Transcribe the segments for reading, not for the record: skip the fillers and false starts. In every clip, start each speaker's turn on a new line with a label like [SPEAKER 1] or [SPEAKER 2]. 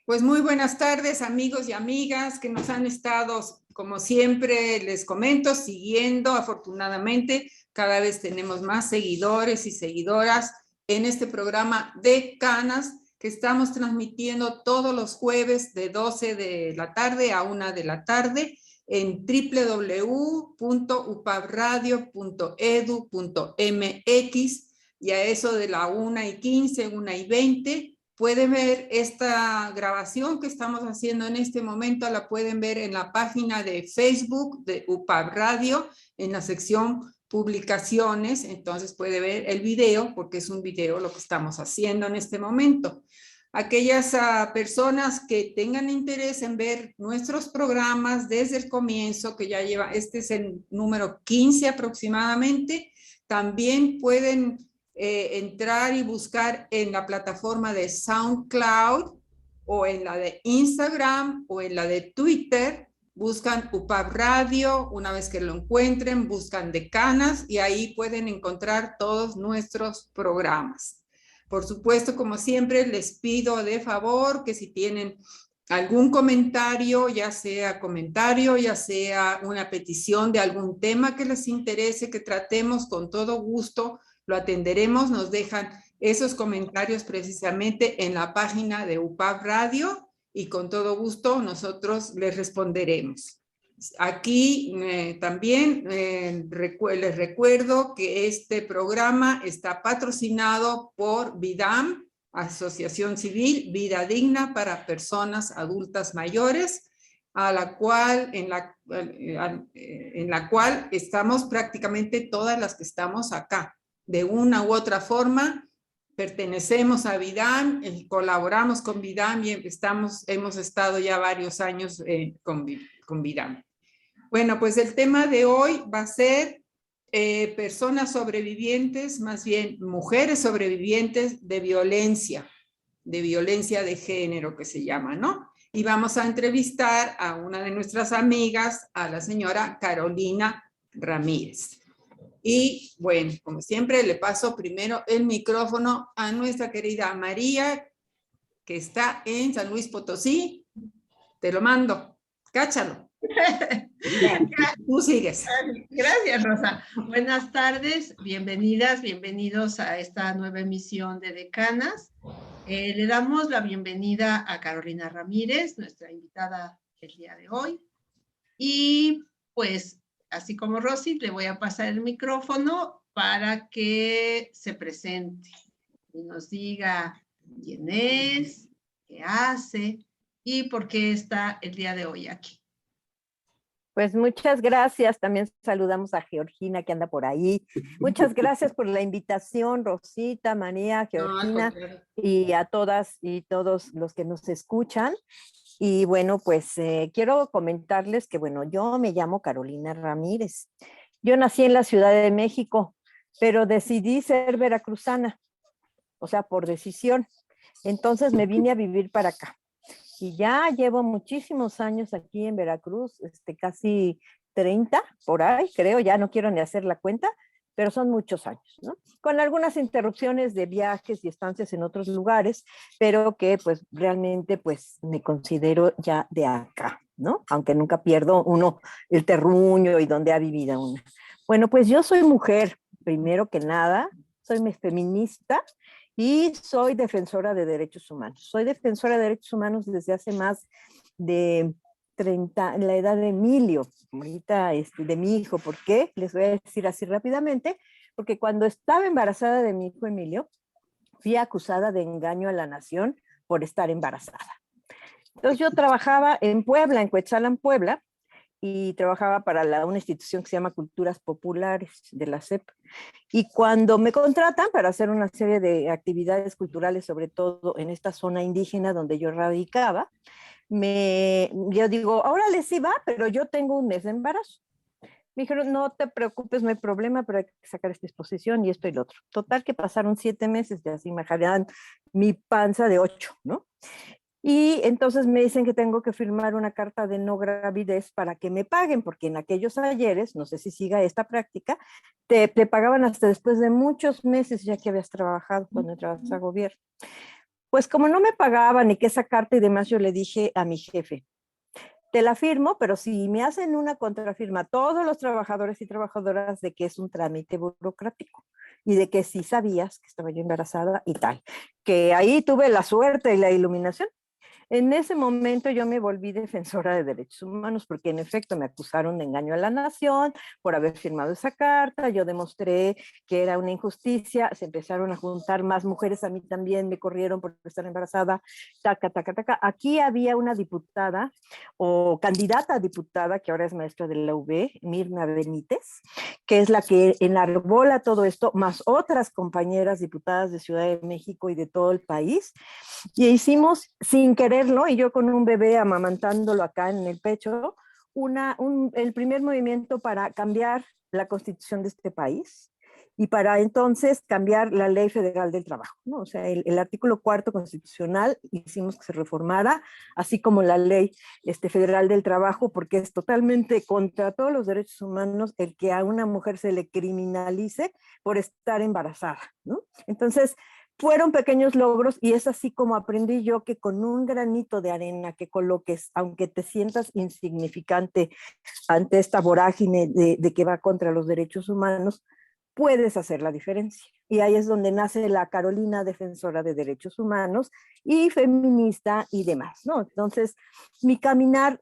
[SPEAKER 1] Pues muy buenas tardes, amigos y amigas que nos han estado, como siempre les comento, siguiendo. Afortunadamente, cada vez tenemos más seguidores y seguidoras en este programa de Canas que estamos transmitiendo todos los jueves de 12 de la tarde a 1 de la tarde en www.upabradio.edu.mx, y a eso de la 1:15, 1:20. Pueden ver esta grabación que estamos haciendo en este momento, la pueden ver en la página de Facebook de UPAB Radio, en la sección publicaciones. Entonces puede ver el video, porque es un video lo que estamos haciendo en este momento. Aquellas personas que tengan interés en ver nuestros programas desde el comienzo, que ya lleva, este es el número 15 aproximadamente, también pueden entrar y buscar en la plataforma de SoundCloud o en la de Instagram o en la de Twitter. Buscan UPAB Radio, una vez que lo encuentren, buscan de Canas y ahí pueden encontrar todos nuestros programas. Por supuesto, como siempre, les pido de favor que si tienen algún comentario, ya sea una petición de algún tema que les interese que tratemos, con todo gusto lo atenderemos. Nos dejan esos comentarios precisamente en la página de UPAB Radio y con todo gusto nosotros les responderemos. Aquí también les recuerdo que este programa está patrocinado por VIDAM, Asociación Civil Vida Digna para Personas Adultas Mayores, en la cual estamos prácticamente todas las que estamos acá. De una u otra forma, pertenecemos a VIDAM, colaboramos con VIDAM y hemos estado ya varios años con VIDAM. Bueno, pues el tema de hoy va a ser personas sobrevivientes, más bien mujeres sobrevivientes de violencia de género que se llama, ¿no? Y vamos a entrevistar a una de nuestras amigas, a la señora Carolina Ramírez. Y bueno, como siempre, le paso primero el micrófono a nuestra querida María, que está en San Luis Potosí. Te lo mando, cáchalo. Tú sigues.
[SPEAKER 2] Gracias, Rosa. Buenas tardes, bienvenidas, bienvenidos a esta nueva emisión de Decanas. Le damos la bienvenida a Carolina Ramírez, nuestra invitada el día de hoy. Y pues, así como Rosy, le voy a pasar el micrófono para que se presente y nos diga quién es, qué hace y por qué está el día de hoy aquí.
[SPEAKER 3] Pues muchas gracias. También saludamos a Georgina, que anda por ahí. Muchas gracias por la invitación, Rosita, María, Georgina, y a todas y todos los que nos escuchan. Y bueno, pues quiero comentarles que, bueno, yo me llamo Carolina Ramírez. Yo nací en la Ciudad de México, pero decidí ser veracruzana, o sea, por decisión. Entonces me vine a vivir para acá. Y ya llevo muchísimos años aquí en Veracruz, casi 30 por ahí, creo, ya no quiero ni hacer la cuenta, pero son muchos años, ¿no? Con algunas interrupciones de viajes y estancias en otros lugares, pero que pues realmente pues me considero ya de acá, ¿no? Aunque nunca pierdo uno el terruño y donde ha vivido uno. Bueno, pues yo soy mujer, primero que nada, soy feminista, y soy defensora de derechos humanos. Soy defensora de derechos humanos desde hace más de 30, en la edad de Emilio, ahorita de mi hijo. ¿Por qué? Les voy a decir así rápidamente, porque cuando estaba embarazada de mi hijo Emilio, fui acusada de engaño a la nación por estar embarazada. Entonces yo trabajaba en Puebla, en Cuetzalan, Puebla, y trabajaba para una institución que se llama Culturas Populares de la SEP. Y cuando me contratan para hacer una serie de actividades culturales, sobre todo en esta zona indígena donde yo radicaba, yo digo, órale, sí va, pero yo tengo un mes de embarazo. Me dijeron, no te preocupes, no hay problema, pero hay que sacar esta exposición y esto y lo otro. Total que pasaron 7 meses, ya se imaginaban mi panza de 8, ¿no? Y entonces me dicen que tengo que firmar una carta de no gravidez para que me paguen, porque en aquellos ayeres, no sé si siga esta práctica, te pagaban hasta después de muchos meses ya que habías trabajado cuando entrabas a gobierno. Pues como no me pagaban y que esa carta y demás, yo le dije a mi jefe, te la firmo, pero si me hacen una contrafirma todos los trabajadores y trabajadoras de que es un trámite burocrático y de que sí sabías que estaba yo embarazada y tal, que ahí tuve la suerte y la iluminación. En ese momento yo me volví defensora de derechos humanos porque en efecto me acusaron de engaño a la nación por haber firmado esa carta. Yo demostré que era una injusticia. Se empezaron a juntar más mujeres a mí también, me corrieron por estar embarazada. Taca, taca, taca. Aquí había una diputada o candidata a diputada que ahora es maestra de la UB, Mirna Benítez, que es la que enarbola todo esto, más otras compañeras diputadas de Ciudad de México y de todo el país. Y hicimos sin quererlo, y yo con un bebé amamantándolo acá en el pecho, el primer movimiento para cambiar la constitución de este país y para entonces cambiar la ley federal del trabajo, ¿no? O sea, el artículo 4º constitucional hicimos que se reformara, así como la ley federal del trabajo, porque es totalmente contra todos los derechos humanos el que a una mujer se le criminalice por estar embarazada, ¿no? Entonces, fueron pequeños logros y es así como aprendí yo que con un granito de arena que coloques, aunque te sientas insignificante ante esta vorágine de que va contra los derechos humanos, puedes hacer la diferencia. Y ahí es donde nace la Carolina defensora de derechos humanos y feminista y demás, ¿no? Entonces, mi caminar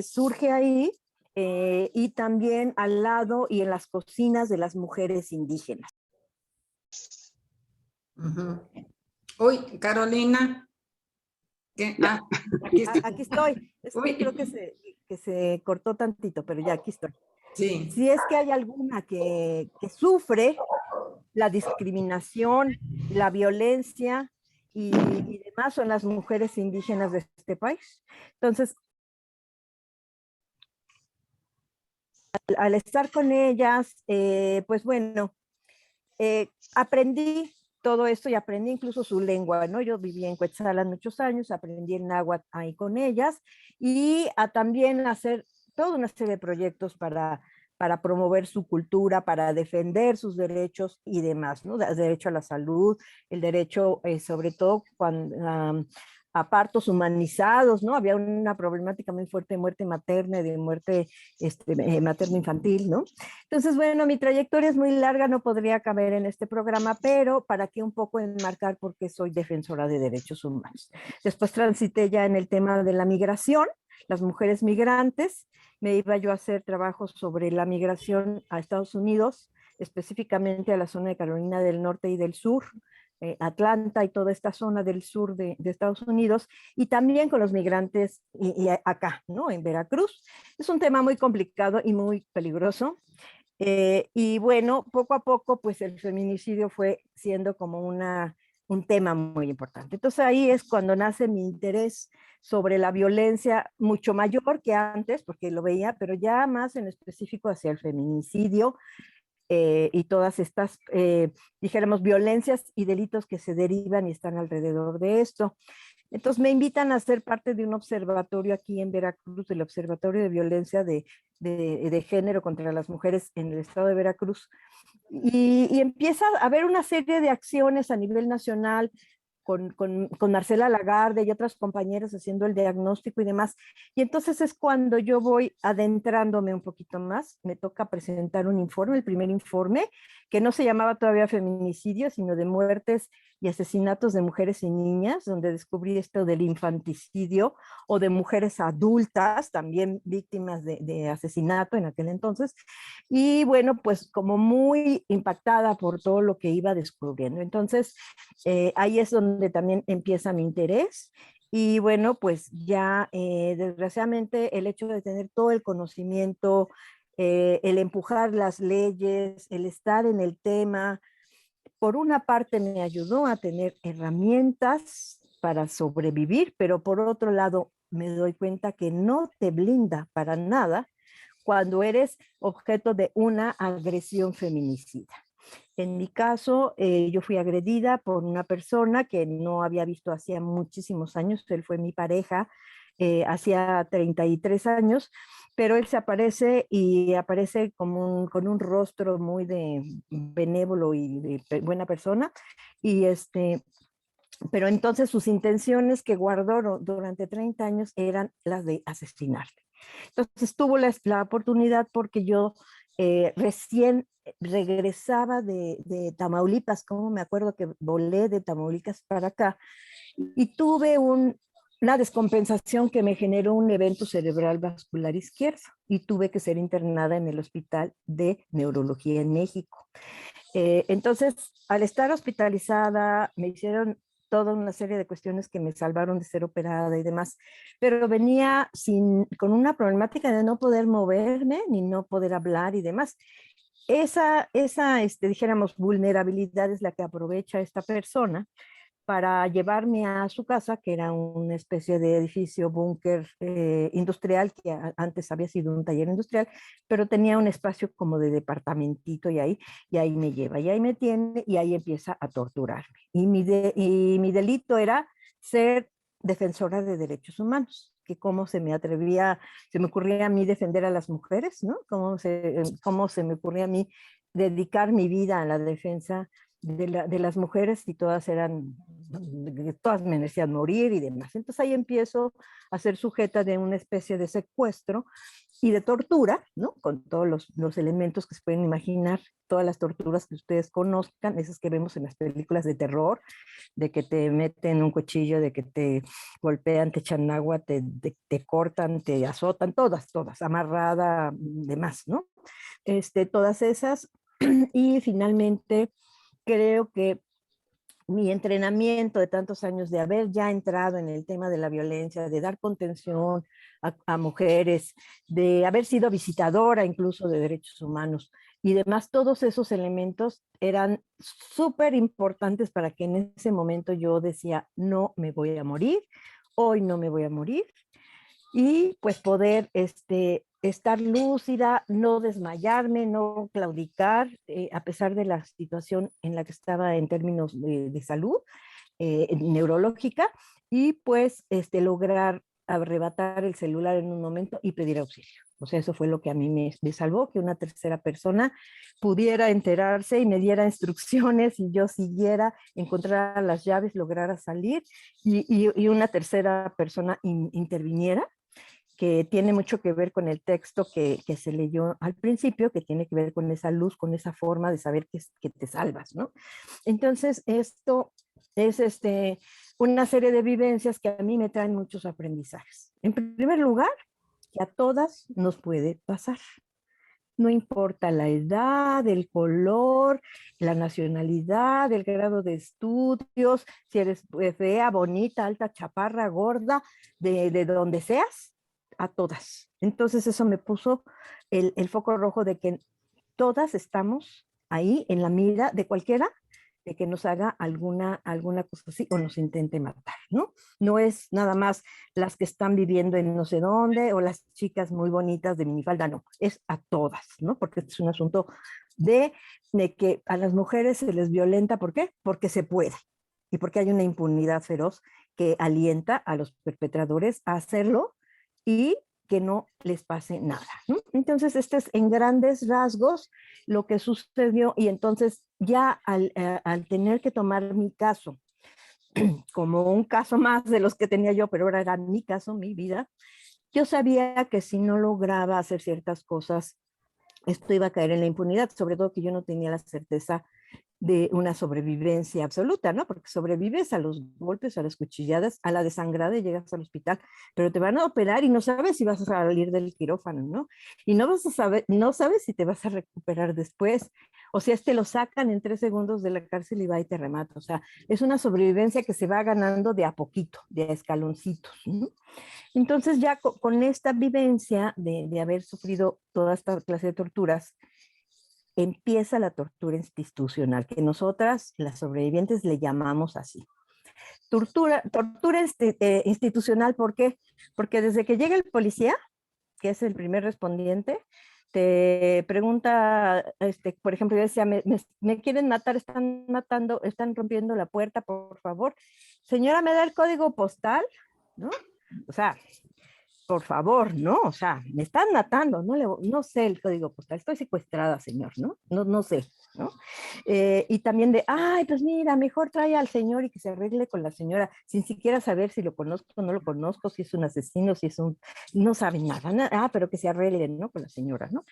[SPEAKER 3] surge ahí y también al lado y en las cocinas de las mujeres indígenas.
[SPEAKER 1] Uh-huh. Uy, Carolina.
[SPEAKER 3] Aquí estoy. Es que creo que se cortó tantito, pero ya aquí estoy.
[SPEAKER 1] Sí.
[SPEAKER 3] Si es que hay alguna que sufre la discriminación, la violencia y demás, son las mujeres indígenas de este país. Entonces, al estar con ellas, pues bueno, aprendí todo esto y aprendí incluso su lengua, ¿no? Yo viví en Cuetzalan muchos años, aprendí el náhuatl ahí con ellas y a también hacer toda una serie de proyectos para promover su cultura, para defender sus derechos y demás, ¿no? El derecho a la salud, el derecho, sobre todo, a partos humanizados, ¿no? Había una problemática muy fuerte de muerte materna y de muerte materno-infantil, ¿no? Entonces, bueno, mi trayectoria es muy larga, no podría caber en este programa, pero para que un poco enmarcar por qué soy defensora de derechos humanos. Después transité ya en el tema de la migración, las mujeres migrantes, me iba yo a hacer trabajos sobre la migración a Estados Unidos, específicamente a la zona de Carolina del Norte y del Sur, Atlanta y toda esta zona del sur de Estados Unidos, y también con los migrantes y acá, ¿no? En Veracruz. Es un tema muy complicado y muy peligroso. Y bueno, poco a poco, pues el feminicidio fue siendo como un tema muy importante. Entonces ahí es cuando nace mi interés sobre la violencia mucho mayor que antes, porque lo veía, pero ya más en específico hacia el feminicidio y todas estas, dijéramos, violencias y delitos que se derivan y están alrededor de esto. Entonces me invitan a ser parte de un observatorio aquí en Veracruz, el Observatorio de Violencia de Género contra las Mujeres en el estado de Veracruz. Y empieza a haber una serie de acciones a nivel nacional con Marcela Lagarde y otras compañeras haciendo el diagnóstico y demás. Y entonces es cuando yo voy adentrándome un poquito más, me toca presentar un informe, el primer informe, que no se llamaba todavía feminicidio, sino de muertes y asesinatos de mujeres y niñas, donde descubrí esto del infanticidio o de mujeres adultas, también víctimas de asesinato en aquel entonces. Y bueno, pues como muy impactada por todo lo que iba descubriendo. Entonces, ahí es donde también empieza mi interés. Y bueno, pues ya desgraciadamente el hecho de tener todo el conocimiento, el empujar las leyes, el estar en el tema, por una parte me ayudó a tener herramientas para sobrevivir, pero por otro lado me doy cuenta que no te blinda para nada cuando eres objeto de una agresión feminicida. En mi caso, yo fui agredida por una persona que no había visto hacía muchísimos años. Él fue mi pareja hacía 33 años, pero él se aparece y aparece como con un rostro muy de benévolo y de buena persona. Y pero entonces sus intenciones que guardó durante 30 años eran las de asesinarme. Entonces tuvo la oportunidad porque yo recién regresaba de Tamaulipas, como me acuerdo que volé de Tamaulipas para acá, y tuve una descompensación que me generó un evento cerebral vascular izquierdo y tuve que ser internada en el Hospital de Neurología en México. Entonces, al estar hospitalizada, me hicieron toda una serie de cuestiones que me salvaron de ser operada y demás, pero venía con una problemática de no poder moverme ni no poder hablar y demás. Esa dijéramos, vulnerabilidad es la que aprovecha esta persona para llevarme a su casa, que era una especie de edificio búnker industrial, que antes había sido un taller industrial, pero tenía un espacio como de departamentito y ahí me lleva, y ahí me tiene, y ahí empieza a torturarme. Y mi delito era ser defensora de derechos humanos, que cómo se me ocurría a mí defender a las mujeres, ¿no? Cómo se me ocurría a mí dedicar mi vida a la defensa de las mujeres, y todas merecían morir y demás. Entonces ahí empiezo a ser sujeta de una especie de secuestro y de tortura, ¿no? Con todos los elementos que se pueden imaginar, todas las torturas que ustedes conozcan, esas que vemos en las películas de terror, de que te meten un cuchillo, de que te golpean, te echan agua, te cortan, te azotan, todas, amarrada, demás, ¿no? Todas esas. Y finalmente creo que mi entrenamiento de tantos años de haber ya entrado en el tema de la violencia, de dar contención a mujeres, de haber sido visitadora incluso de derechos humanos y demás, todos esos elementos eran súper importantes para que en ese momento yo decía, no me voy a morir, hoy no me voy a morir, y pues poder estar lúcida, no desmayarme, no claudicar, a pesar de la situación en la que estaba en términos de salud neurológica, y pues lograr arrebatar el celular en un momento y pedir auxilio. O sea, eso fue lo que a mí me salvó, que una tercera persona pudiera enterarse y me diera instrucciones y yo siguiera, encontrara las llaves, lograra salir y una tercera persona interviniera, que tiene mucho que ver con el texto que se leyó al principio, que tiene que ver con esa luz, con esa forma de saber que te salvas, ¿no? Entonces, esto es una serie de vivencias que a mí me traen muchos aprendizajes. En primer lugar, que a todas nos puede pasar. No importa la edad, el color, la nacionalidad, el grado de estudios, si eres fea, bonita, alta, chaparra, gorda, de donde seas, a todas. Entonces eso me puso el foco rojo de que todas estamos ahí en la mira de cualquiera de que nos haga alguna cosa así o nos intente matar, ¿no? No es nada más las que están viviendo en no sé dónde o las chicas muy bonitas de minifalda, no, es a todas, ¿no? Porque este es un asunto de que a las mujeres se les violenta, ¿por qué? Porque se puede y porque hay una impunidad feroz que alienta a los perpetradores a hacerlo y que no les pase nada, ¿no? Entonces, este es en grandes rasgos lo que sucedió, y entonces ya al tener que tomar mi caso como un caso más de los que tenía yo, pero ahora era mi caso, mi vida, yo sabía que si no lograba hacer ciertas cosas, esto iba a caer en la impunidad, sobre todo que yo no tenía la certeza de una sobrevivencia absoluta, ¿no? Porque sobrevives a los golpes, a las cuchilladas, a la desangrada y llegas al hospital, pero te van a operar y no sabes si vas a salir del quirófano, ¿no? Y no sabes si te vas a recuperar después, o si lo sacan en 3 segundos de la cárcel y va y te remata. O sea, es una sobrevivencia que se va ganando de a poquito, de a escaloncitos, ¿no? Entonces ya con esta vivencia de haber sufrido toda esta clase de torturas, empieza la tortura institucional, que nosotras, las sobrevivientes, le llamamos así. Tortura institucional, ¿por qué? Porque desde que llega el policía, que es el primer respondiente, te pregunta, por ejemplo, yo decía, me quieren matar, están matando, están rompiendo la puerta, por favor. Señora, ¿me da el código postal? ¿No? O sea, por favor, ¿no? O sea, me están matando, no sé el código postal, estoy secuestrada, señor, ¿no? No sé, ¿no? Y también de, ay, pues mira, mejor trae al señor y que se arregle con la señora, sin siquiera saber si lo conozco o no lo conozco, si es un asesino, si es un, no saben nada, pero que se arreglen, ¿no? Con la señora, ¿no?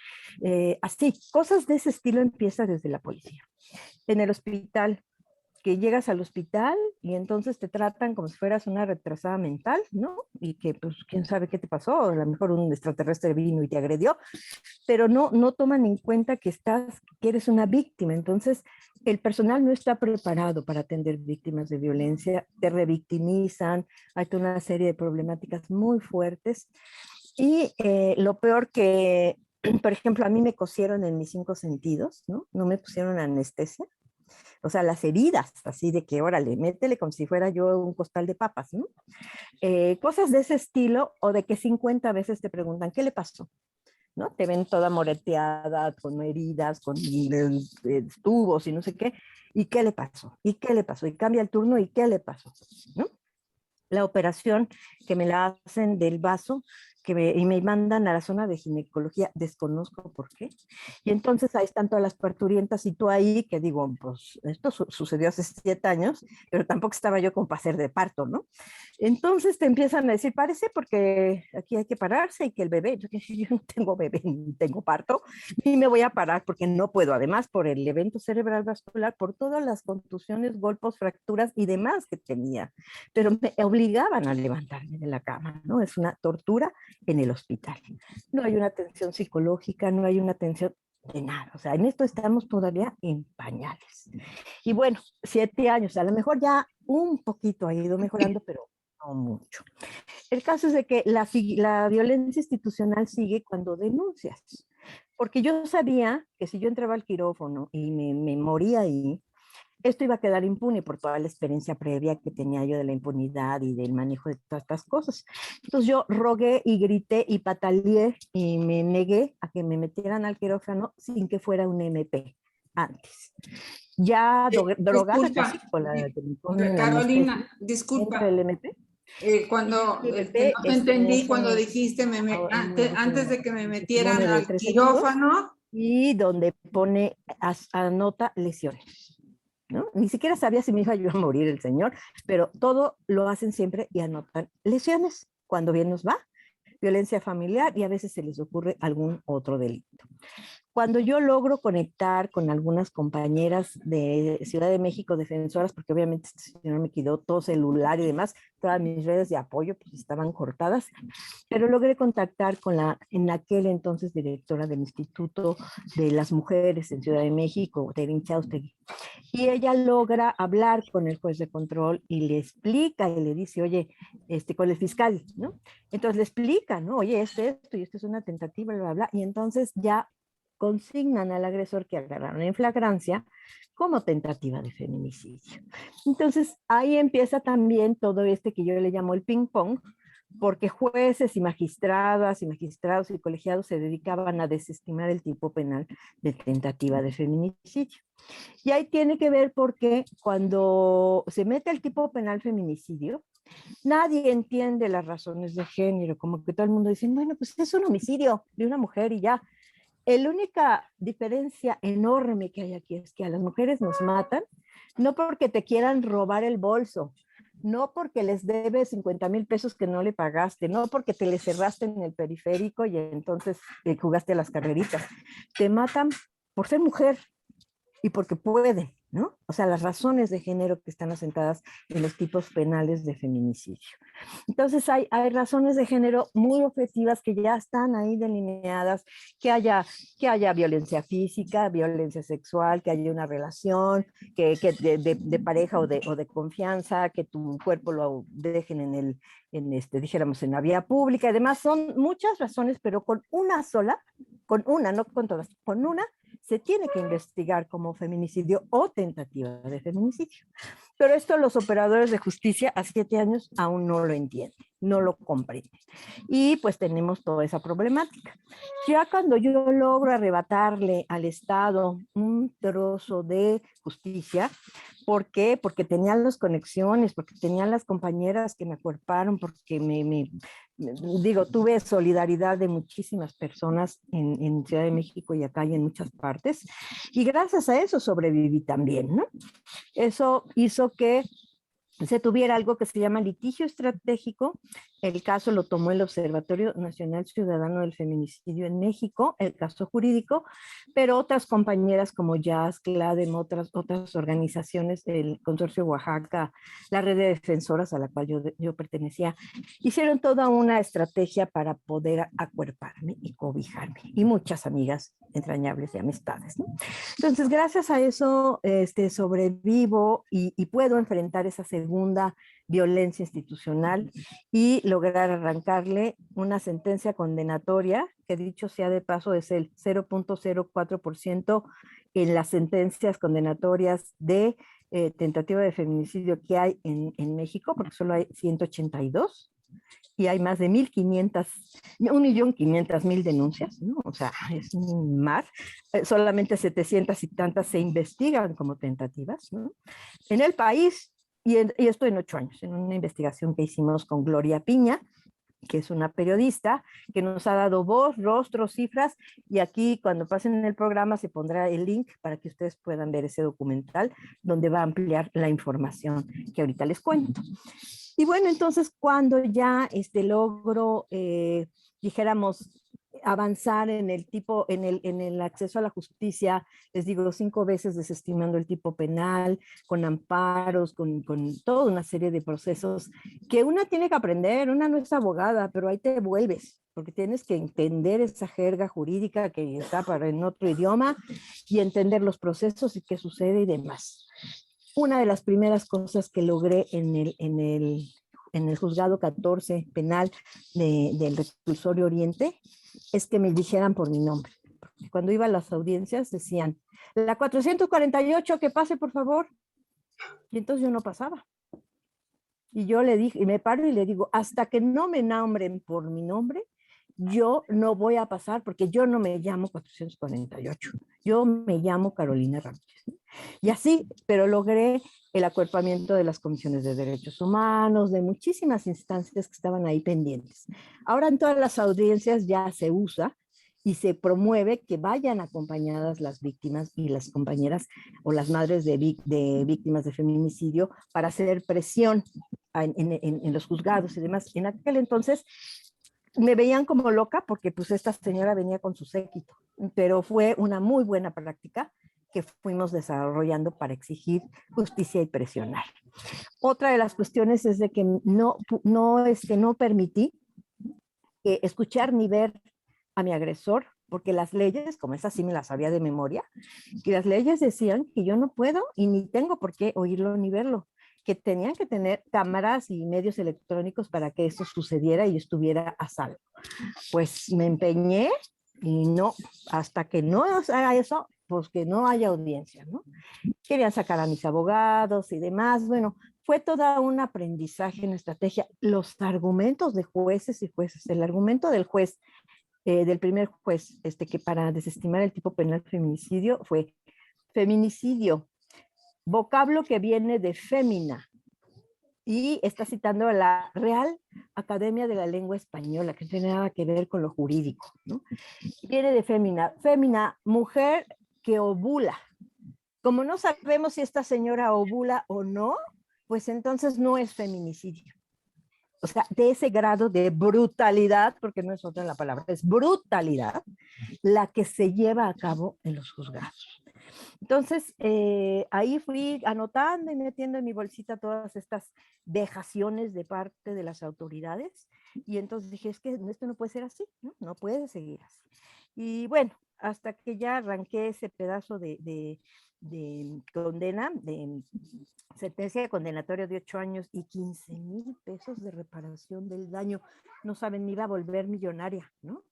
[SPEAKER 3] Así, cosas de ese estilo empieza desde la policía. En el hospital, que llegas al hospital y entonces te tratan como si fueras una retrasada mental, ¿no? Y que pues quién sabe qué te pasó, a lo mejor un extraterrestre vino y te agredió, pero no toman en cuenta que eres una víctima. Entonces el personal no está preparado para atender víctimas de violencia, te revictimizan, hay toda una serie de problemáticas muy fuertes y lo peor que, por ejemplo, a mí me cosieron en mis 5 sentidos, ¿no? No me pusieron anestesia. O sea, las heridas, así de que, órale, métele como si fuera yo un costal de papas, ¿no? Cosas de ese estilo, o de que 50 veces te preguntan, ¿qué le pasó? ¿No? Te ven toda moreteada, con heridas, con tubos y no sé qué. ¿Y qué le pasó? ¿Y qué le pasó? Y cambia el turno, ¿y qué le pasó? ¿No? La operación que me la hacen del vaso y me mandan a la zona de ginecología, desconozco por qué. Y entonces ahí están todas las parturientas y tú ahí, que digo, pues esto sucedió hace 7 años, pero tampoco estaba yo como para hacer de parto, ¿no? Entonces te empiezan a decir, parece porque aquí hay que pararse y que el bebé, yo no tengo bebé, ni tengo parto, ni me voy a parar porque no puedo, además por el evento cerebral vascular, por todas las contusiones, golpes, fracturas y demás que tenía, pero me obligaban a levantarme de la cama, ¿no? Es una tortura en el hospital. No hay una atención psicológica, no hay una atención de nada. O sea, en esto estamos todavía en pañales. Y bueno, 7 años, a lo mejor ya un poquito ha ido mejorando, pero no mucho. El caso es de que la violencia institucional sigue cuando denuncias. Porque yo sabía que si yo entraba al quirófano y me moría ahí, esto iba a quedar impune por toda la experiencia previa que tenía yo de la impunidad y del manejo de todas estas cosas. Entonces yo rogué y grité y pataleé y me negué a que me metieran al quirófano sin que fuera un MP antes. Ya drogada casi con la
[SPEAKER 1] Carolina,
[SPEAKER 3] entra
[SPEAKER 1] disculpa.
[SPEAKER 3] el MP.
[SPEAKER 1] Cuando
[SPEAKER 3] Y el
[SPEAKER 1] que
[SPEAKER 3] MP
[SPEAKER 1] no te entendí cuando
[SPEAKER 3] ese,
[SPEAKER 1] dijiste antes de que me metieran
[SPEAKER 3] testimonio de
[SPEAKER 1] al
[SPEAKER 3] 3 segundos
[SPEAKER 1] quirófano.
[SPEAKER 3] y donde pone, anota lesiones. ¿No? Ni siquiera sabía si me iba yo a morir el señor, pero todo lo hacen siempre y anotan lesiones cuando bien nos va, violencia familiar y a veces se les ocurre algún otro delito. Cuando yo logro conectar con algunas compañeras de Ciudad de México, defensoras, porque obviamente este señor me quitó todo celular y demás, todas mis redes de apoyo pues estaban cortadas, pero logré contactar con en aquel entonces directora del Instituto de las Mujeres en Ciudad de México, Terin Chaustegui, y ella logra hablar con el juez de control y le explica y le dice, oye, con el fiscal, ¿no? Entonces le explica, ¿no? Oye, esto y esto es una tentativa, bla, bla, bla, y entonces ya consignan al agresor que agarraron en flagrancia como tentativa de feminicidio. Entonces ahí empieza también todo que yo le llamo el ping pong, porque jueces y magistrados y colegiados se dedicaban a desestimar el tipo penal de tentativa de feminicidio. Y ahí tiene que ver porque cuando se mete el tipo penal feminicidio, nadie entiende las razones de género, como que todo el mundo dice, bueno, pues es un homicidio de una mujer y ya. La única diferencia enorme que hay aquí es que a las mujeres nos matan, no porque te quieran robar el bolso, no porque les debes 50,000 pesos que no le pagaste, no porque te le cerraste en el periférico y entonces jugaste a las carreritas. Te matan por ser mujer y porque pueden, ¿no? O sea, las razones de género que están asentadas en los tipos penales de feminicidio. Entonces hay razones de género muy objetivas que ya están ahí delineadas, que haya violencia física, violencia sexual, que haya una relación que de pareja o de confianza, que tu cuerpo lo dejen dijéramos, en la vía pública. Además, son muchas razones, pero con una sola, no con todas, con una, se tiene que investigar como feminicidio o tentativa de feminicidio. Pero esto los operadores de justicia a 7 años aún no lo entienden. no lo comprende. Y pues tenemos toda esa problemática. Ya cuando yo logro arrebatarle al Estado un trozo de justicia, ¿por qué? Porque tenían las conexiones, porque tenían las compañeras que me acuerparon, porque digo, tuve solidaridad de muchísimas personas en Ciudad de México y acá y en muchas partes, y gracias a eso sobreviví también, ¿no? Eso hizo que se tuviera algo que se llama litigio estratégico. El caso lo tomó el Observatorio Nacional Ciudadano del Feminicidio en México, el caso jurídico, pero otras compañeras como Jazz, CLADEM, otras organizaciones, el Consorcio Oaxaca, la Red de Defensoras a la cual yo pertenecía, hicieron toda una estrategia para poder acuerparme y cobijarme, y muchas amigas entrañables y amistades, ¿no? Entonces, gracias a eso sobrevivo y puedo enfrentar esa segunda violencia institucional y lograr arrancarle una sentencia condenatoria, que dicho sea de paso es el 0.04% en las sentencias condenatorias de tentativa de feminicidio que hay en México, porque solo hay 182 y hay más de 1.500.000 denuncias, ¿no? O sea, es un mar. Solamente 700 y tantas se investigan como tentativas, ¿no? En el país, y esto en 8 años, en una investigación que hicimos con Gloria Piña, que es una periodista que nos ha dado voz, rostro, cifras, y aquí cuando pasen el programa se pondrá el link para que ustedes puedan ver ese documental donde va a ampliar la información que ahorita les cuento. Y bueno, entonces cuando ya logro, dijéramos, avanzar en el acceso a la justicia, les digo, 5 veces desestimando el tipo penal, con amparos, con toda una serie de procesos que una tiene que aprender. Una no es abogada, pero ahí te vuelves, porque tienes que entender esa jerga jurídica que está en otro idioma y entender los procesos y qué sucede y demás. Una de las primeras cosas que logré en el juzgado 14 penal del reclusorio Oriente es que me dijeran por mi nombre. Porque cuando iba a las audiencias decían, la 448, que pase por favor. Y entonces yo no pasaba. Y yo le dije, y me paro y le digo, hasta que no me nombren por mi nombre, yo no voy a pasar, porque yo no me llamo 448, yo me llamo Carolina Ramírez. Y así, pero logré el acuerpamiento de las comisiones de derechos humanos, de muchísimas instancias que estaban ahí pendientes. Ahora en todas las audiencias ya se usa y se promueve que vayan acompañadas las víctimas y las compañeras o las madres de víctimas de feminicidio para hacer presión en los juzgados y demás. En aquel entonces me veían como loca porque pues esta señora venía con su séquito, pero fue una muy buena práctica que fuimos desarrollando para exigir justicia y presionar. Otra de las cuestiones es de que no permití escuchar ni ver a mi agresor, porque las leyes, como esas sí me las sabía de memoria, que las leyes decían que yo no puedo y ni tengo por qué oírlo ni verlo, que tenían que tener cámaras y medios electrónicos para que eso sucediera y estuviera a salvo. Pues me empeñé y no, hasta que no haga eso, pues que no haya audiencia, ¿no? Querían sacar a mis abogados y demás. Bueno, fue toda un aprendizaje en estrategia. Los argumentos de jueces y jueces, el argumento del juez, del primer juez, que para desestimar el tipo penal feminicidio fue feminicidio, vocablo que viene de fémina, y está citando a la Real Academia de la Lengua Española, que no tiene nada que ver con lo jurídico, ¿no? Viene de fémina, mujer que ovula. Como no sabemos si esta señora ovula o no, pues entonces no es feminicidio. O sea, de ese grado de brutalidad, porque no es otra la palabra, es brutalidad, la que se lleva a cabo en los juzgados. Entonces, ahí fui anotando y metiendo en mi bolsita todas estas vejaciones de parte de las autoridades, y entonces dije, es que esto no puede ser así, ¿no? No puede seguir así. Y bueno, hasta que ya arranqué ese pedazo de condena, de sentencia condenatoria de 8 años y 15,000 pesos de reparación del daño. No saben, me iba a volver millonaria, ¿no?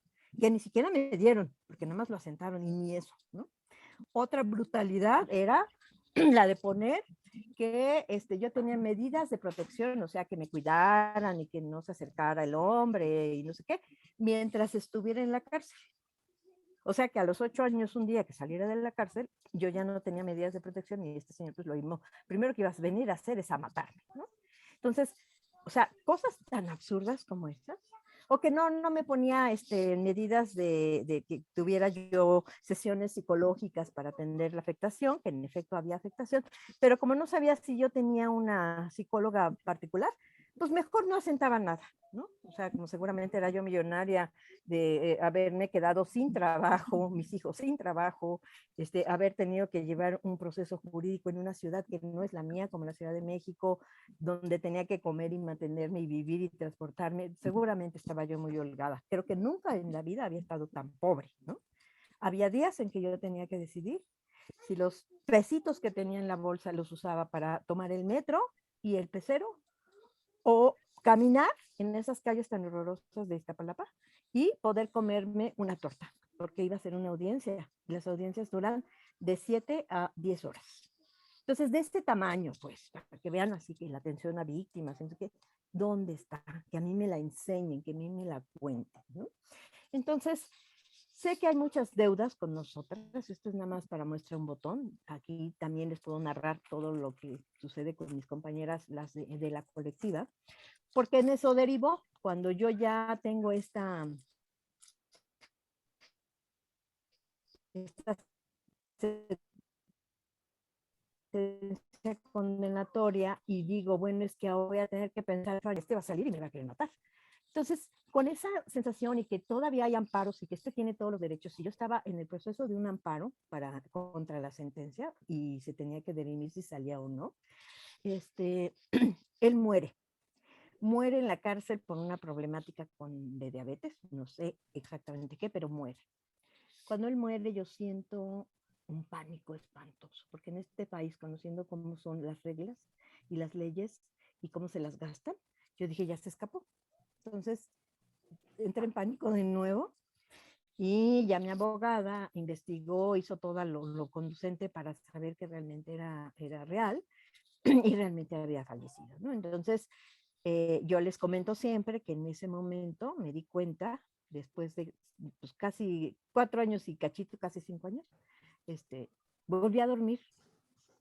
[SPEAKER 3] Que ni siquiera me dieron, porque nada más lo asentaron y ni eso, ¿no? Otra brutalidad era la de poner que yo tenía medidas de protección, o sea, que me cuidaran y que no se acercara el hombre y no sé qué, mientras estuviera en la cárcel. O sea que a los 8 años, un día que saliera de la cárcel, yo ya no tenía medidas de protección y este señor pues lo mismo, primero que ibas a venir a hacer es a matarme, ¿no? Entonces, o sea, cosas tan absurdas como estas, o que no me ponía medidas de que tuviera yo sesiones psicológicas para atender la afectación, que en efecto había afectación, pero como no sabía si yo tenía una psicóloga particular, pues mejor no asentaba nada, ¿no? O sea, como seguramente era yo millonaria de haberme quedado sin trabajo, mis hijos sin trabajo, haber tenido que llevar un proceso jurídico en una ciudad que no es la mía, como la Ciudad de México, donde tenía que comer y mantenerme y vivir y transportarme, seguramente estaba yo muy holgada. Creo que nunca en la vida había estado tan pobre, ¿no? Había días en que yo tenía que decidir si los pesitos que tenía en la bolsa los usaba para tomar el metro y el pecero o caminar en esas calles tan horrorosas de Iztapalapa y poder comerme una torta, porque iba a ser una audiencia. Las audiencias duran de 7 a 10 horas. Entonces, de este tamaño, pues, para que vean así que la atención a víctimas, que, ¿dónde está? Que a mí me la enseñen, que a mí me la cuenten, ¿no? Entonces, sé que hay muchas deudas con nosotras, esto es nada más para muestra un botón, aquí también les puedo narrar todo lo que sucede con mis compañeras, las de la colectiva, porque en eso derivó, cuando yo ya tengo esta sentencia condenatoria y digo, bueno, es que ahora voy a tener que pensar, va a salir y me va a querer matar. Entonces, con esa sensación y que todavía hay amparos y que tiene todos los derechos, y yo estaba en el proceso de un amparo contra la sentencia y se tenía que dirimir si salía o no, él muere en la cárcel por una problemática de diabetes, no sé exactamente qué, pero muere. Cuando él muere yo siento un pánico espantoso, porque en este país, conociendo cómo son las reglas y las leyes y cómo se las gastan, yo dije, ya se escapó. Entonces, entré en pánico de nuevo y ya mi abogada investigó, hizo todo lo conducente para saber que realmente era real y realmente había fallecido, ¿no? Entonces, yo les comento siempre que en ese momento me di cuenta, después de pues, casi 4 años y cachito, casi 5 años, volví a dormir,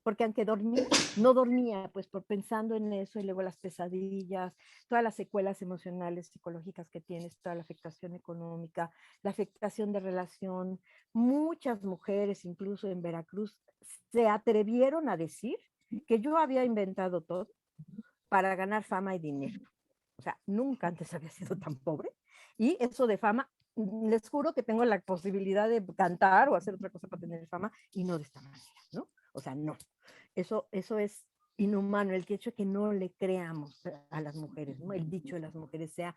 [SPEAKER 3] porque aunque dormí, no dormía, pues por pensando en eso y luego las pesadillas, todas las secuelas emocionales, psicológicas que tienes, toda la afectación económica, la afectación de relación. Muchas mujeres, incluso en Veracruz, se atrevieron a decir que yo había inventado todo para ganar fama y dinero. O sea, nunca antes había sido tan pobre. Y eso de fama, les juro que tengo la posibilidad de cantar o hacer otra cosa para tener fama y no de esta manera, ¿no? O sea, no. Eso es inhumano, el hecho de que no le creamos a las mujeres, ¿no? El dicho de las mujeres sea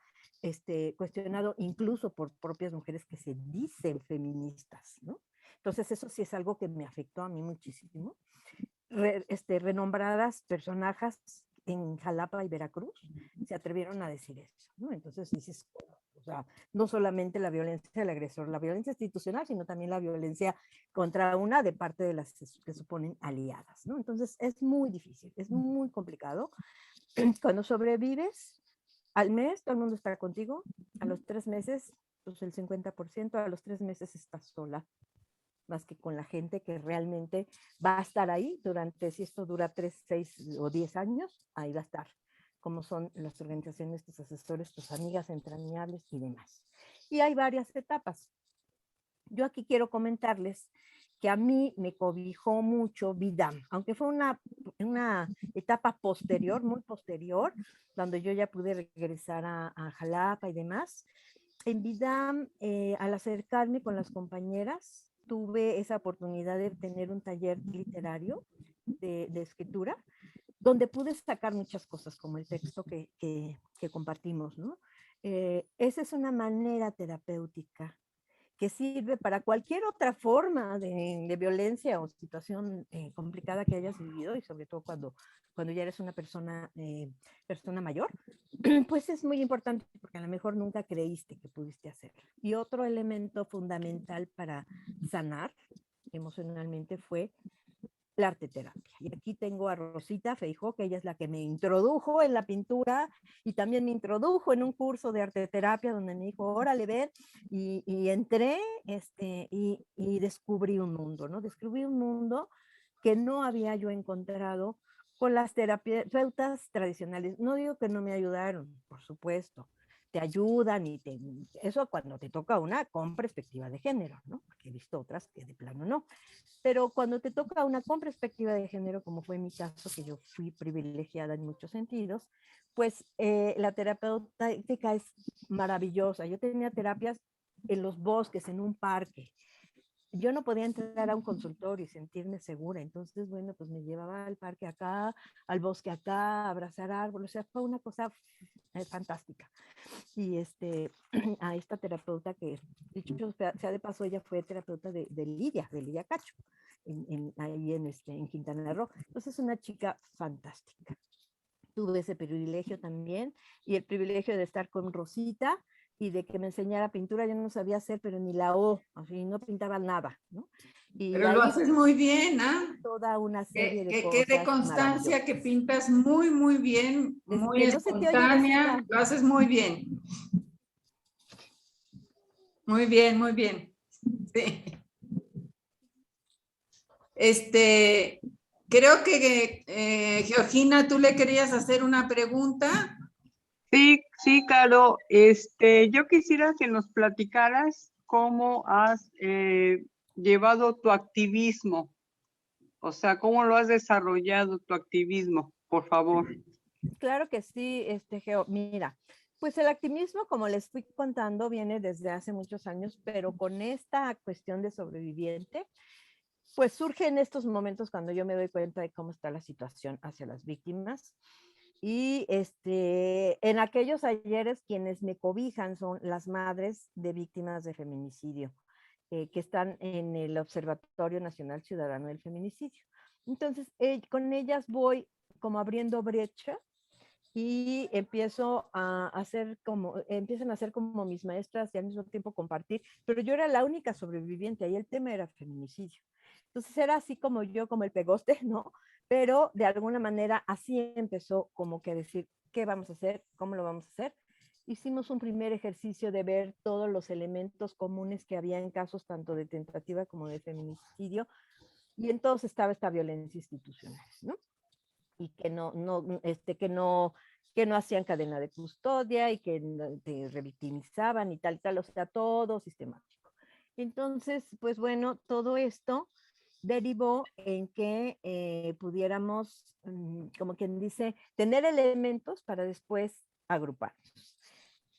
[SPEAKER 3] cuestionado incluso por propias mujeres que se dicen feministas, ¿no? Entonces eso sí es algo que me afectó a mí muchísimo. Renombradas personajes en Jalapa y Veracruz se atrevieron a decir eso, ¿no? Entonces dices, o sea, no solamente la violencia del agresor, la violencia institucional, sino también la violencia contra una de parte de las que suponen aliadas, ¿no? Entonces es muy difícil, es muy complicado. Cuando sobrevives, al mes todo el mundo está contigo, a los 3 meses, pues el 50%, a los 3 meses estás sola, más que con la gente que realmente va a estar ahí durante, si esto dura 3, 6 o 10 años, ahí va a estar, como son las organizaciones, tus asesores, tus amigas entrañables y demás. Y hay varias etapas. Yo aquí quiero comentarles que a mí me cobijó mucho Vidam, aunque fue una etapa posterior, muy posterior, donde yo ya pude regresar a Jalapa y demás. En Vidam, al acercarme con las compañeras, tuve esa oportunidad de tener un taller literario de escritura, donde pude sacar muchas cosas, como el texto que compartimos, ¿no? Esa es una manera terapéutica que sirve para cualquier otra forma de violencia o situación complicada que hayas vivido, y sobre todo cuando ya eres una persona mayor, pues es muy importante porque a lo mejor nunca creíste que pudiste hacerlo. Y otro elemento fundamental para sanar emocionalmente fue la arteterapia. Y aquí tengo a Rosita Feijó, que ella es la que me introdujo en la pintura y también me introdujo en un curso de arteterapia donde me dijo, órale, ver, y entré y descubrí un mundo, ¿no? Descubrí un mundo que no había yo encontrado con las terapeutas tradicionales. No digo que no me ayudaron, por supuesto, te ayudan eso cuando te toca una con perspectiva de género, ¿no? Porque he visto otras que de plano no. Pero cuando te toca una con perspectiva de género, como fue mi caso, que yo fui privilegiada en muchos sentidos, pues la terapéutica es maravillosa. Yo tenía terapias en los bosques, en un parque. Yo no podía entrar a un consultorio y sentirme segura. Entonces, bueno, pues me llevaba al parque acá, al bosque acá, a abrazar árboles. O sea, fue una cosa fantástica. Y a esta terapeuta que, dicho sea de paso, ella fue terapeuta de Lidia Cacho, ahí en Quintana Roo. Entonces, es una chica fantástica. Tuve ese privilegio también y el privilegio de estar con Rosita y de que me enseñara pintura. Yo no sabía hacer, pero ni la O, así no pintaba nada, ¿no? Y
[SPEAKER 1] Pero lo haces muy bien, ¿ah?
[SPEAKER 3] toda una serie de
[SPEAKER 1] Que quede
[SPEAKER 3] cosas
[SPEAKER 1] constancia que
[SPEAKER 3] maravillosas.
[SPEAKER 1] pintas muy, muy bien, muy
[SPEAKER 3] No se te oye,
[SPEAKER 1] espontánea,
[SPEAKER 3] Rosita.
[SPEAKER 1] lo haces muy bien. Muy bien, muy bien. Sí. Creo que Georgina, tú le querías hacer una pregunta.
[SPEAKER 4] Sí, sí, Caro. Yo quisiera que nos platicaras cómo has llevado tu activismo, o sea, cómo lo has desarrollado tu activismo, por favor.
[SPEAKER 3] Claro que sí, Geo. Mira, pues el activismo, como les fui contando, viene desde hace muchos años, pero con esta cuestión de sobreviviente, pues surge en estos momentos cuando yo me doy cuenta de cómo está la situación hacia las víctimas. Y en aquellos ayeres quienes me cobijan son las madres de víctimas de feminicidio, que están en el Observatorio Nacional Ciudadano del Feminicidio. Entonces, con ellas voy como abriendo brecha y empiezan a ser como mis maestras y al mismo tiempo compartir, pero yo era la única sobreviviente, ahí el tema era feminicidio. Entonces era así como yo, como el pegoste, ¿no? Pero de alguna manera así empezó como que a decir, ¿qué vamos a hacer? ¿Cómo lo vamos a hacer? Hicimos un primer ejercicio de ver todos los elementos comunes que había en casos tanto de tentativa como de feminicidio, y entonces estaba esta violencia institucional, ¿no? Y que no hacían cadena de custodia y que te revictimizaban y tal, o sea, todo sistemático. Entonces, pues bueno, todo esto derivó en que pudiéramos, como quien dice, tener elementos para después agruparnos.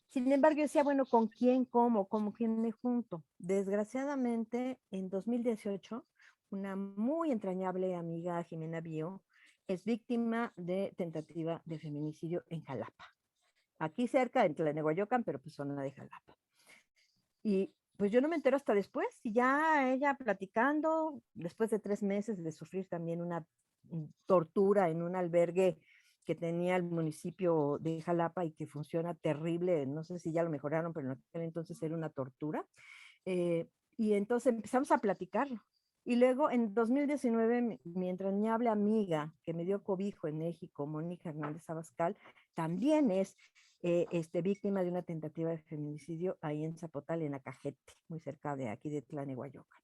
[SPEAKER 3] Sin embargo, yo decía, bueno, ¿con quién, cómo quién me junto? Desgraciadamente, en 2018, una muy entrañable amiga, Jimena Bio, es víctima de tentativa de feminicidio en Jalapa. Aquí cerca, en Tlanehuayocan, pero pues zona de Jalapa. Y pues yo no me entero hasta después, y ya ella platicando, después de 3 meses de sufrir también una tortura en un albergue que tenía el municipio de Jalapa y que funciona terrible, no sé si ya lo mejoraron, pero en aquel entonces era una tortura. Y entonces empezamos a platicarlo. Y luego en 2019, mi entrañable amiga que me dio cobijo en México, Mónica Hernández Abascal, también es víctima de una tentativa de feminicidio ahí en Zapotal, en Acajete, muy cerca de aquí de Tlanehuayocan.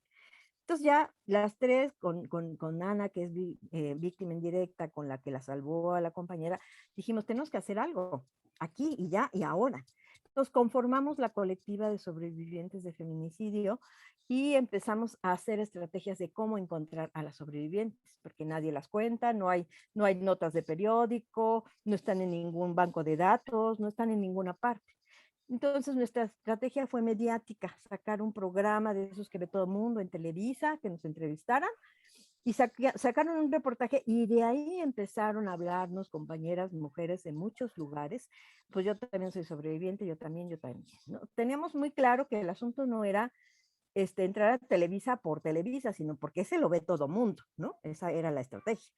[SPEAKER 3] Entonces ya las tres, con Ana, que es víctima indirecta, con la que la salvó a la compañera, dijimos, tenemos que hacer algo, aquí y ya y ahora. Entonces conformamos la colectiva de sobrevivientes de feminicidio y empezamos a hacer estrategias de cómo encontrar a las sobrevivientes, porque nadie las cuenta, no hay notas de periódico, no están en ningún banco de datos, no están en ninguna parte. Entonces nuestra estrategia fue mediática, sacar un programa de esos que ve todo el mundo en Televisa, que nos entrevistaran, y sacaron un reportaje y de ahí empezaron a hablarnos compañeras, mujeres de muchos lugares. Pues yo también soy sobreviviente, yo también, ¿no? Teníamos muy claro que el asunto no era entrar a Televisa por Televisa, sino porque ese lo ve todo mundo, ¿no? Esa era la estrategia.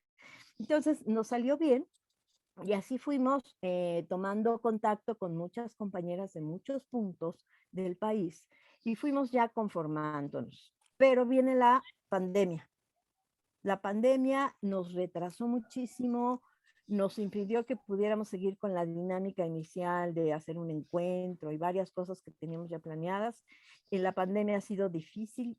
[SPEAKER 3] Entonces nos salió bien. Y así fuimos tomando contacto con muchas compañeras de muchos puntos del país y fuimos ya conformándonos. Pero viene la pandemia. La pandemia nos retrasó muchísimo, nos impidió que pudiéramos seguir con la dinámica inicial de hacer un encuentro y varias cosas que teníamos ya planeadas. En la pandemia ha sido difícil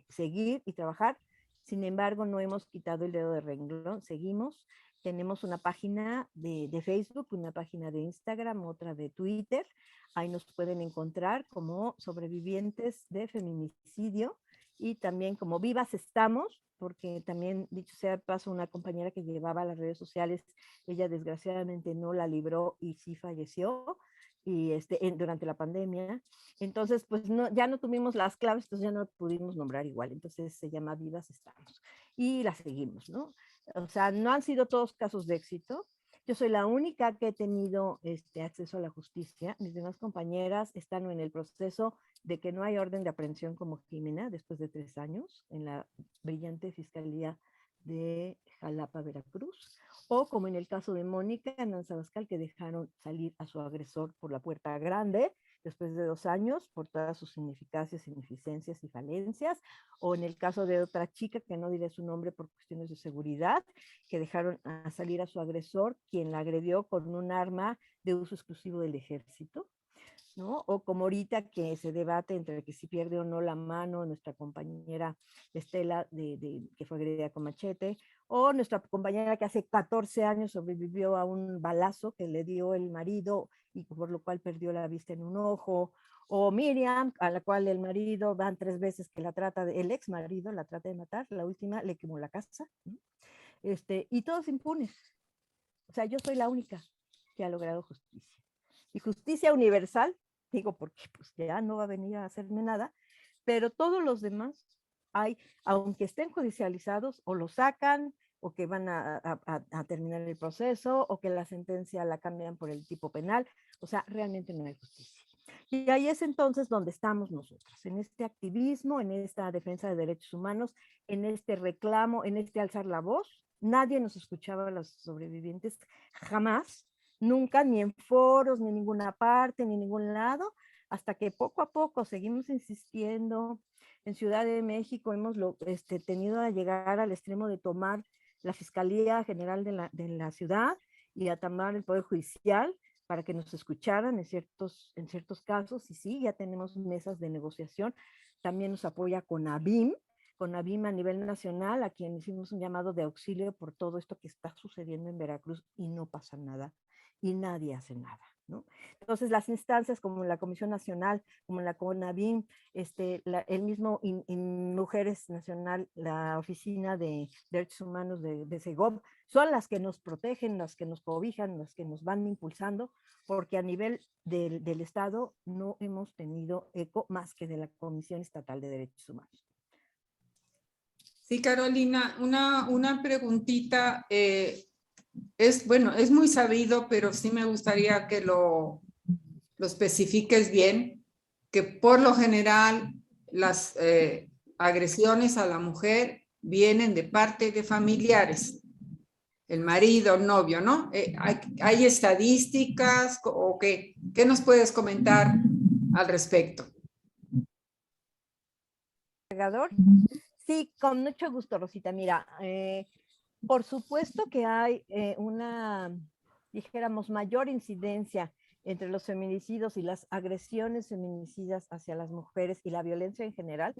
[SPEAKER 3] seguir y trabajar. Sin embargo, no hemos quitado el dedo de renglón, seguimos. Tenemos una página de Facebook, una página de Instagram, otra de Twitter. Ahí nos pueden encontrar como Sobrevivientes de Feminicidio y también como Vivas Estamos, porque también, dicho sea de paso, una compañera que llevaba las redes sociales, ella desgraciadamente no la libró y sí falleció y durante la pandemia. Entonces, pues no, ya no tuvimos las claves, entonces ya no pudimos nombrar igual. Entonces se llama Vivas Estamos y la seguimos, ¿no? O sea, no han sido todos casos de éxito. Yo soy la única que he tenido acceso a la justicia. Mis demás compañeras están en el proceso de que no hay orden de aprehensión como Jimena después de 3 años en la brillante Fiscalía de Jalapa, Veracruz, o como en el caso de Mónica Nanza Bascal, que dejaron salir a su agresor por la puerta grande después de 2 años por todas sus ineficacias, ineficiencias y falencias, o en el caso de otra chica, que no diré su nombre por cuestiones de seguridad, que dejaron a salir a su agresor, quien la agredió con un arma de uso exclusivo del ejército, ¿no? O como ahorita que se debate entre que si pierde o no la mano nuestra compañera Estela, que fue agredida con machete, o nuestra compañera que hace 14 años sobrevivió a un balazo que le dio el marido y por lo cual perdió la vista en un ojo, o Miriam, a la cual el marido van 3 veces que el ex marido la trata de matar, la última le quemó la casa, ¿no? Y todos impunes. O sea, yo soy la única que ha logrado justicia. Y justicia universal, digo porque pues ya no va a venir a hacerme nada, pero todos los demás aunque estén judicializados, o lo sacan, o que van a terminar el proceso, o que la sentencia la cambian por el tipo penal. O sea, realmente no hay justicia. Y ahí es entonces donde estamos nosotros, en este activismo, en esta defensa de derechos humanos, en este reclamo, en este alzar la voz. Nadie nos escuchaba a los sobrevivientes, jamás, nunca, ni en foros, ni en ninguna parte, ni en ningún lado, hasta que poco a poco seguimos insistiendo. En Ciudad de México hemos tenido a llegar al extremo de tomar la Fiscalía General de la ciudad y a tomar el Poder Judicial para que nos escucharan en ciertos casos, y sí, ya tenemos mesas de negociación. También nos apoya CONAVIM a nivel nacional, a quien hicimos un llamado de auxilio por todo esto que está sucediendo en Veracruz y no pasa nada y nadie hace nada, ¿no? Entonces las instancias como la Comisión Nacional, como la CONAVIM, el mismo Mujeres Nacional, la Oficina de Derechos Humanos de Segov, son las que nos protegen, las que nos cobijan, las que nos van impulsando, porque a nivel del Estado no hemos tenido eco más que de la Comisión Estatal de Derechos Humanos.
[SPEAKER 1] Sí, Carolina, una preguntita. Es muy sabido, pero sí me gustaría que lo especifiques bien, que por lo general las agresiones a la mujer vienen de parte de familiares, el marido, el novio, ¿no? ¿Hay estadísticas o qué nos puedes comentar al respecto?
[SPEAKER 3] Sí, con mucho gusto, Rosita. Mira, por supuesto que hay dijéramos, mayor incidencia entre los feminicidios y las agresiones feminicidas hacia las mujeres y la violencia en general,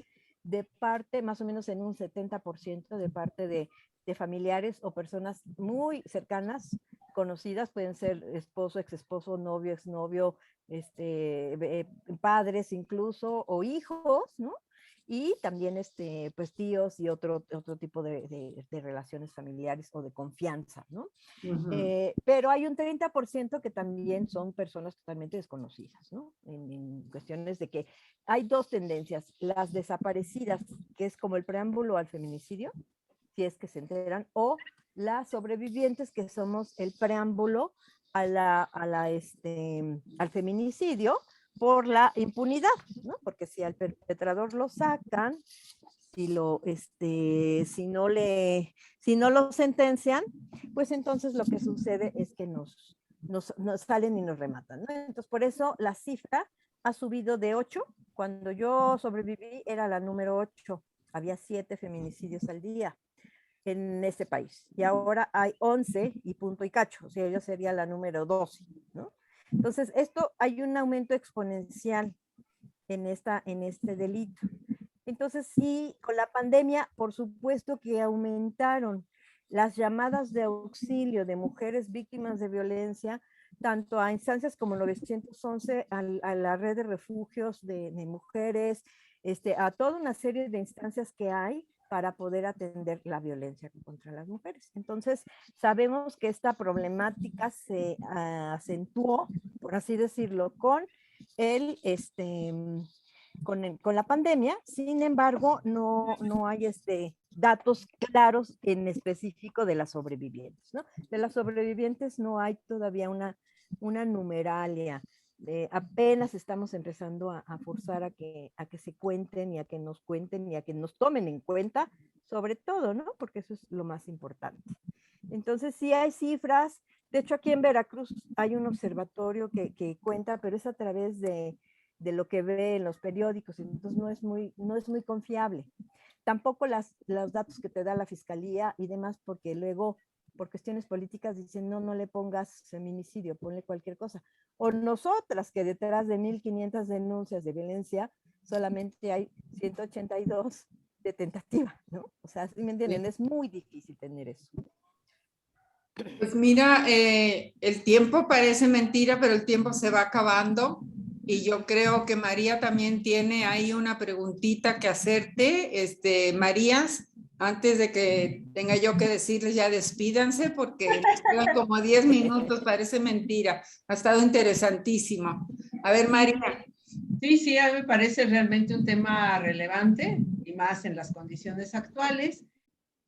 [SPEAKER 3] de parte, más o menos en un 70% de parte de familiares o personas muy cercanas, conocidas, pueden ser esposo, exesposo, novio, exnovio, padres incluso, o hijos, ¿no? Y también pues tíos y otro tipo de relaciones familiares o de confianza, ¿no? Pero hay un 30% que también son personas totalmente desconocidas, ¿no? En cuestiones de que hay 2 tendencias: las desaparecidas, que es como el preámbulo al feminicidio, si es que se enteran, o las sobrevivientes, que somos el preámbulo al feminicidio, por la impunidad, ¿no? Porque si al perpetrador lo sacan, si no lo sentencian, pues entonces lo que sucede es que nos salen y nos rematan, ¿no? Entonces, por eso la cifra ha subido de 8. Cuando yo sobreviví era la número 8. Había 7 feminicidios al día. en este país. Y ahora hay 11 y punto y cacho, o sea, ella sería la número 12, ¿no? Entonces, esto hay un aumento exponencial en este delito. Entonces, sí, con la pandemia, por supuesto que aumentaron las llamadas de auxilio de mujeres víctimas de violencia, tanto a instancias como 911, a la red de refugios de mujeres, a toda una serie de instancias que hay para poder atender la violencia contra las mujeres. Entonces, sabemos que esta problemática se acentuó, por así decirlo, con con la pandemia. Sin embargo, no hay datos claros en específico de las sobrevivientes, ¿no? De las sobrevivientes no hay todavía una numeralia. Apenas estamos empezando a forzar a que se cuenten y a que nos cuenten y a que nos tomen en cuenta, sobre todo, ¿no? Porque eso es lo más importante. Entonces, sí hay cifras. De hecho, aquí en Veracruz hay un observatorio que cuenta, pero es a través de lo que ve en los periódicos, entonces no es muy confiable. Tampoco los datos que te da la fiscalía y demás, porque luego, por cuestiones políticas, dicen, no le pongas feminicidio, ponle cualquier cosa. O nosotras, que detrás de 1,500 denuncias de violencia, solamente hay 182 de tentativa, ¿no? O sea, ¿sí me entienden? Es muy difícil tener eso.
[SPEAKER 1] Pues mira, el tiempo parece mentira, pero el tiempo se va acabando y yo creo que María también tiene ahí una preguntita que hacerte. Marías, antes de que tenga yo que decirles ya despídanse porque nos quedan como 10 minutos, parece mentira. Ha estado interesantísimo. A ver, María.
[SPEAKER 2] Sí, a mí me parece realmente un tema relevante y más en las condiciones actuales.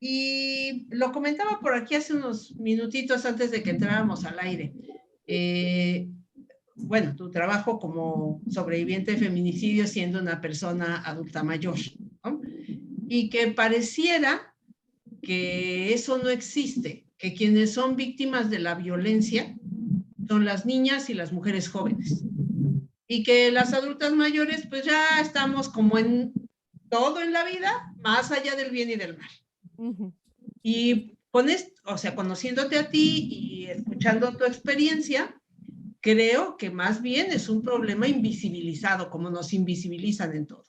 [SPEAKER 2] Y lo comentaba por aquí hace unos minutitos antes de que entráramos al aire. Bueno, tu trabajo como sobreviviente de feminicidio siendo una persona adulta mayor, ¿no? Y que pareciera que eso no existe, que quienes son víctimas de la violencia son las niñas y las mujeres jóvenes. Y que las adultas mayores, pues ya estamos como en todo en la vida, más allá del bien y del mal. Uh-huh. Y o sea, conociéndote a ti y escuchando tu experiencia, creo que más bien es un problema invisibilizado, como nos invisibilizan en todo.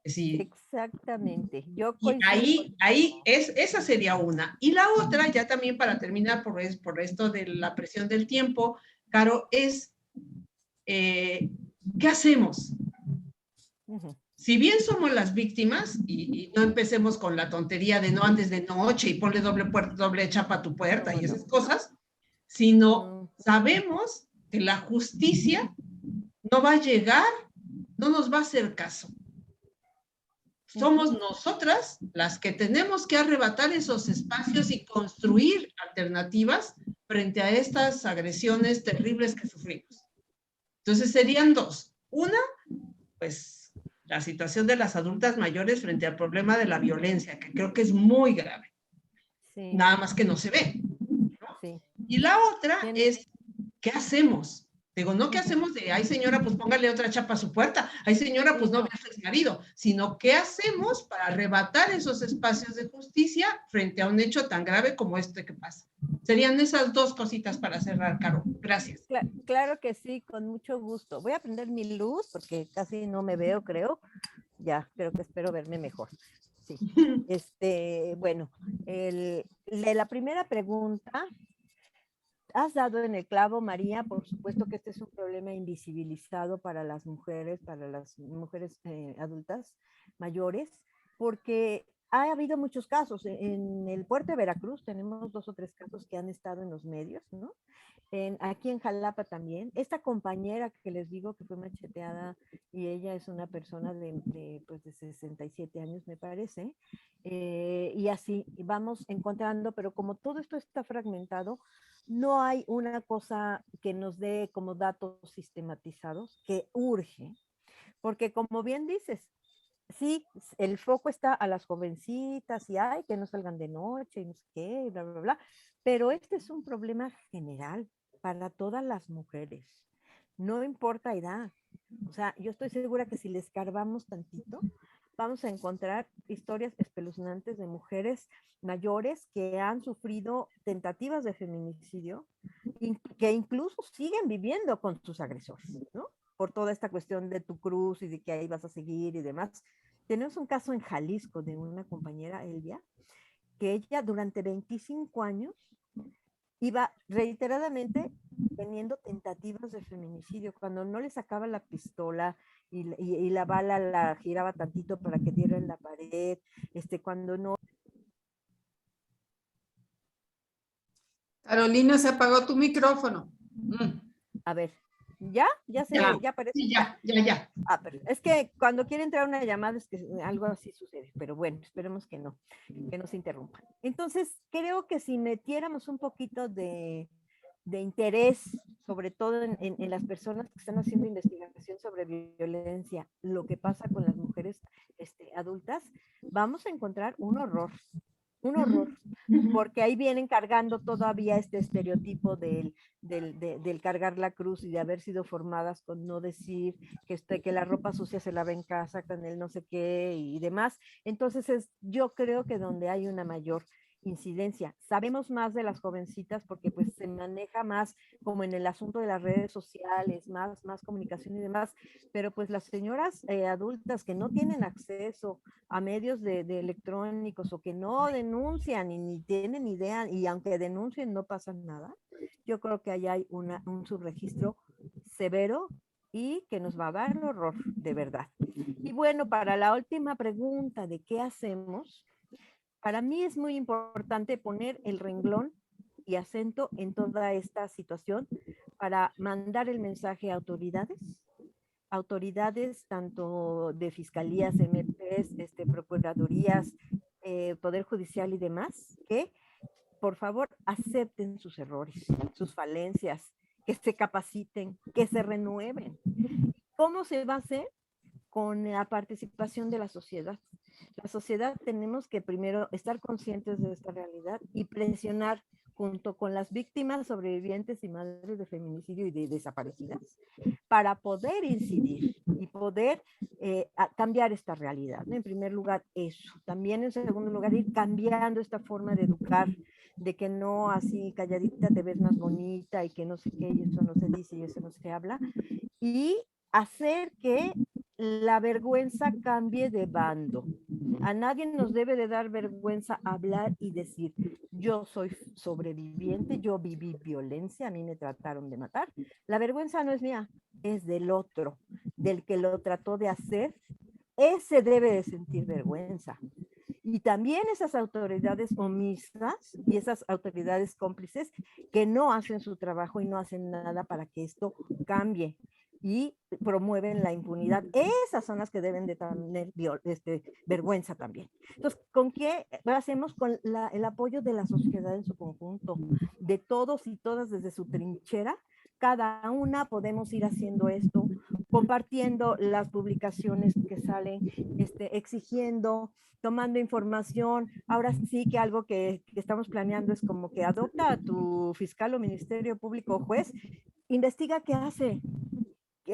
[SPEAKER 3] Sí. Exactamente. Yo
[SPEAKER 2] y esa sería una. Y la otra, ya también para terminar por esto de la presión del tiempo, Caro, es ¿qué hacemos? Uh-huh. Si bien somos las víctimas, y no empecemos con la tontería de no andes de noche y ponle doble chapa a tu puerta y esas cosas, sino sabemos que la justicia no va a llegar, no nos va a hacer caso. Somos nosotras las que tenemos que arrebatar esos espacios y construir alternativas frente a estas agresiones terribles que sufrimos. Entonces serían dos. Una, pues la situación de las adultas mayores frente al problema de la violencia, que creo que es muy grave. Sí. Nada más que no se ve, ¿no? Sí. Y la otra es, ¿qué hacemos? Digo, no qué hacemos de, ay señora, pues póngale otra chapa a su puerta, ay señora, pues no vea a su exmarido, sino qué hacemos para arrebatar esos espacios de justicia frente a un hecho tan grave como este que pasa. Serían esas dos cositas para cerrar, Caro. Gracias.
[SPEAKER 3] Claro que sí, con mucho gusto. Voy a prender mi luz porque casi no me veo, creo. Ya, creo que espero verme mejor. Sí. Bueno, la primera pregunta, has dado en el clavo, María. Por supuesto que este es un problema invisibilizado para las mujeres adultas mayores, porque ha habido muchos casos. En el puerto de Veracruz tenemos 2 o 3 casos que han estado en los medios, ¿no? Aquí en Jalapa también. Esta compañera que les digo que fue macheteada, y ella es una persona de 67 años, me parece, y así vamos encontrando, pero como todo esto está fragmentado, no hay una cosa que nos dé como datos sistematizados que urge, porque como bien dices, sí, el foco está a las jovencitas y ay, que no salgan de noche y no sé qué, bla, bla, bla, pero este es un problema general para todas las mujeres, no importa edad. O sea, yo estoy segura que si les escarbamos tantito, vamos a encontrar historias espeluznantes de mujeres mayores que han sufrido tentativas de feminicidio y que incluso siguen viviendo con sus agresores, ¿no? Por toda esta cuestión de tu cruz y de que ahí vas a seguir y demás. Tenemos un caso en Jalisco de una compañera, Elvia, que ella durante 25 años iba reiteradamente teniendo tentativas de feminicidio. Cuando no le sacaba la pistola y la bala la giraba tantito para que diera en la pared, cuando no...
[SPEAKER 1] Carolina, se apagó tu micrófono.
[SPEAKER 3] A ver, ¿ya? Ya parece.
[SPEAKER 2] Sí, ya.
[SPEAKER 3] Ah, pero es que cuando quiere entrar una llamada es que algo así sucede, pero bueno, esperemos que no se interrumpa. Entonces, creo que si metiéramos un poquito de interés, sobre todo en las personas que están haciendo investigación sobre violencia, lo que pasa con las mujeres adultas, vamos a encontrar un horror, porque ahí vienen cargando todavía este estereotipo del cargar la cruz y de haber sido formadas con no decir que la ropa sucia se lava en casa con el no sé qué y demás. Entonces yo creo que donde hay una mayor incidencia. Sabemos más de las jovencitas porque pues se maneja más como en el asunto de las redes sociales, más comunicación y demás, pero pues las señoras adultas que no tienen acceso a medios de electrónicos o que no denuncian y ni tienen idea, y aunque denuncien no pasa nada, yo creo que ahí hay un subregistro severo y que nos va a dar horror, de verdad. Y bueno, para la última pregunta de qué hacemos, para mí es muy importante poner el renglón y acento en toda esta situación para mandar el mensaje a autoridades tanto de fiscalías, MPs, procuradurías, Poder Judicial y demás, que por favor acepten sus errores, sus falencias, que se capaciten, que se renueven. ¿Cómo se va a hacer? Con la participación de la sociedad. La sociedad tenemos que primero estar conscientes de esta realidad y presionar junto con las víctimas, sobrevivientes y madres de feminicidio y de desaparecidas para poder incidir y poder cambiar esta realidad, ¿no? En primer lugar eso. También en segundo lugar ir cambiando esta forma de educar, de que no así calladita te ves más bonita y que no sé qué y eso no se dice y eso no se habla, y hacer que la vergüenza cambie de bando. A nadie nos debe de dar vergüenza hablar y decir, yo soy sobreviviente, yo viví violencia, a mí me trataron de matar. La vergüenza no es mía, es del otro, del que lo trató de hacer. Ese debe de sentir vergüenza. Y también esas autoridades omisas y esas autoridades cómplices que no hacen su trabajo y no hacen nada para que esto cambie y promueven la impunidad. Esas son las que deben de tener vergüenza también. Entonces, ¿con qué hacemos? Con el apoyo de la sociedad en su conjunto, de todos y todas desde su trinchera. Cada una podemos ir haciendo esto, compartiendo las publicaciones que salen, exigiendo, tomando información. Ahora sí que algo que estamos planeando es como que adopta a tu fiscal o ministerio público o juez, investiga qué hace.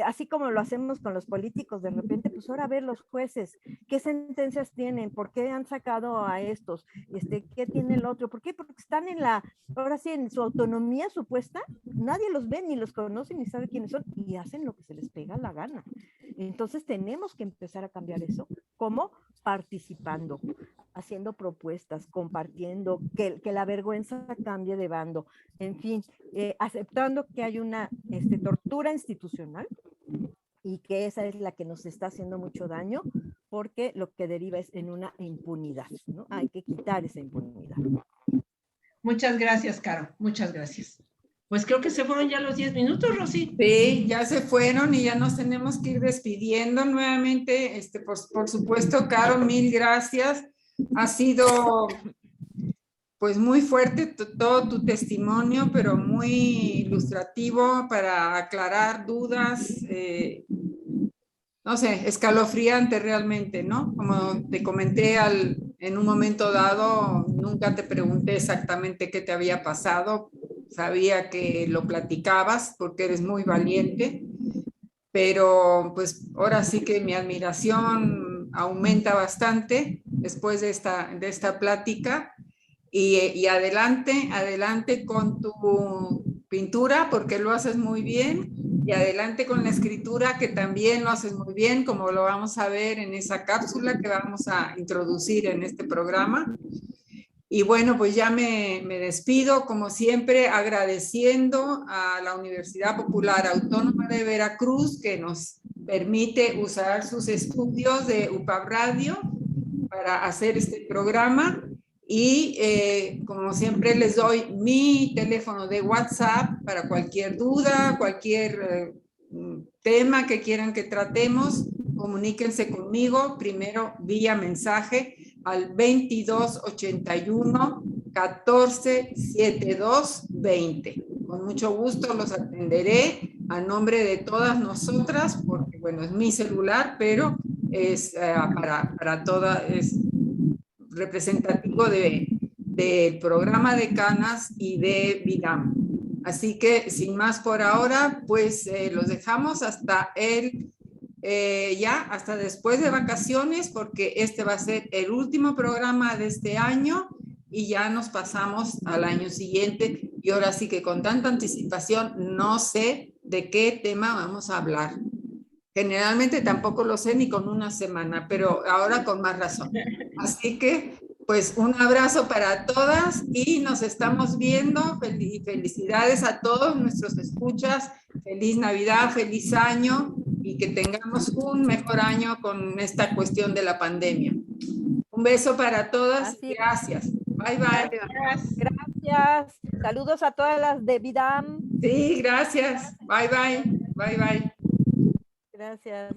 [SPEAKER 3] Así como lo hacemos con los políticos, de repente, pues ahora a ver los jueces, qué sentencias tienen, por qué han sacado a estos, qué tiene el otro, ¿por qué? Porque están ahora sí, en su autonomía supuesta, nadie los ve, ni los conoce, ni sabe quiénes son, y hacen lo que se les pega la gana. Entonces tenemos que empezar a cambiar eso. ¿Cómo? Participando, haciendo propuestas, compartiendo, que la vergüenza cambie de bando, en fin, aceptando que hay una tortura institucional y que esa es la que nos está haciendo mucho daño, porque lo que deriva es en una impunidad, ¿no? Hay que quitar esa impunidad.
[SPEAKER 2] Muchas gracias, Caro, muchas gracias. Pues creo que se fueron ya los 10 minutos, Rosy.
[SPEAKER 1] Sí, ya se fueron y ya nos tenemos que ir despidiendo nuevamente. Por supuesto, Caro, mil gracias. Ha sido pues muy fuerte todo tu testimonio, pero muy ilustrativo para aclarar dudas, no sé, escalofriante realmente, ¿no? Como te comenté en un momento dado, nunca te pregunté exactamente qué te había pasado, sabía que lo platicabas porque eres muy valiente, pero pues ahora sí que mi admiración aumenta bastante después de esta plática. Y adelante con tu pintura, porque lo haces muy bien, y adelante con la escritura, que también lo haces muy bien, como lo vamos a ver en esa cápsula que vamos a introducir en este programa. Y bueno, pues ya me despido, como siempre, agradeciendo a la Universidad Popular Autónoma de Veracruz, que nos permite usar sus estudios de UPAV Radio para hacer este programa. Y como siempre les doy mi teléfono de WhatsApp para cualquier duda, cualquier tema que quieran que tratemos, comuníquense conmigo, primero vía mensaje al 2281 14 72 20. Con mucho gusto los atenderé a nombre de todas nosotras, porque bueno, es mi celular, pero es para todas, es representativo del programa de Canas y de Vidam. Así que sin más por ahora, pues los dejamos hasta hasta después de vacaciones, porque este va a ser el último programa de este año y ya nos pasamos al año siguiente. Y ahora sí que con tanta anticipación no sé de qué tema vamos a hablar. Generalmente tampoco lo sé ni con una semana, pero ahora con más razón. Así que, pues, un abrazo para todas y nos estamos viendo. Felicidades a todos nuestros escuchas. Feliz Navidad, feliz año y que tengamos un mejor año con esta cuestión de la pandemia. Un beso para todas. Gracias. Bye, bye.
[SPEAKER 3] Gracias. Saludos a todas las de Vidam.
[SPEAKER 1] Sí, gracias. Bye, bye. Bye, bye.
[SPEAKER 3] Gracias.